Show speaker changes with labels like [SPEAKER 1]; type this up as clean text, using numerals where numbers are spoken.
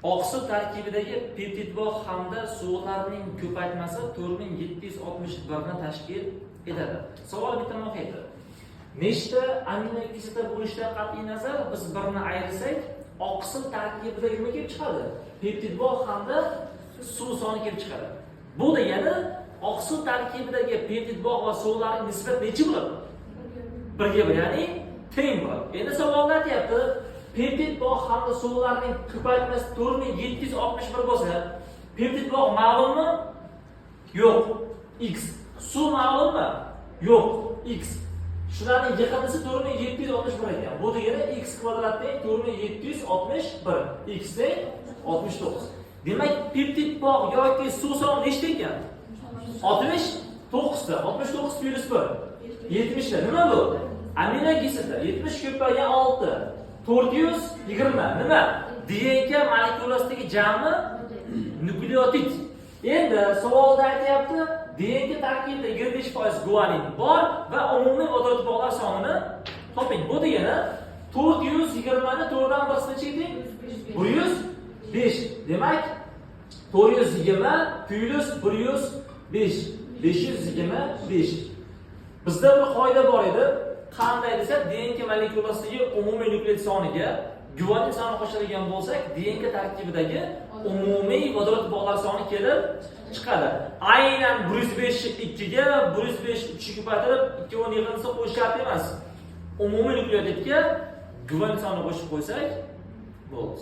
[SPEAKER 1] Oqsil tarkibidagi peptid bog' hamda suvlarning ko'paytmasi 4761 ni tashkil etadi. Savol bitta mohiyati. Nechta aminokislota bo'lishidan qat'iy nazar biz birini ayirsak, oqsil tarkibida nima kelib chiqadi? Peptid bog' hamda suv soni kelib chiqadi. Bu degani oqsil tarkibidagi peptid bog' va suvlarning nisbati necha bo'ladi? 1 ga 1, ya'ni teng bo'ladi. Endi savolda aytyapti, peptid bog' hamda suvlarning ko'paytmasi 4761 bo'lsa, peptid bog' ma'lummi? Yo'q. X. Suv ma'lummi? Yo'q. X. Shularning yig'indisi 4761 ekan. Bu degani x kvadrat teng 4761, x teng 69. Demak, peptid bog' yoki suv soni nechta ekan? 69 ta. 69 plus 1 70 ta. Nima bu? Aminokislota 70 ko'paygan 6. 420 nima? DNK molekulasidagi jami nukleotid. Endi savolda aytyapti, DNK tarkibida 25% guanin bor va umumiy vodorod bog'lar sonini toping. Bu degani 420 ni 4 dan 1 necha teng? 105. Demak, 420 plus 105 525. Bizda bir qoida bor edi. Qanday desa, DNK molekulasidagi umumiy nukleotid soniga guanin soni qo'shadigan bo'lsak, DNK tarkibidagi umumiy vodorod bog'lar soni kelib chiqadi. Aynan 105 2 ga 105 3 ga ko'paytirib 2 o'rni yig'indisi qo'yish shart emas. Umumiy nukleotidga guanin sonini qo'shib qo'ysak bo'ldi.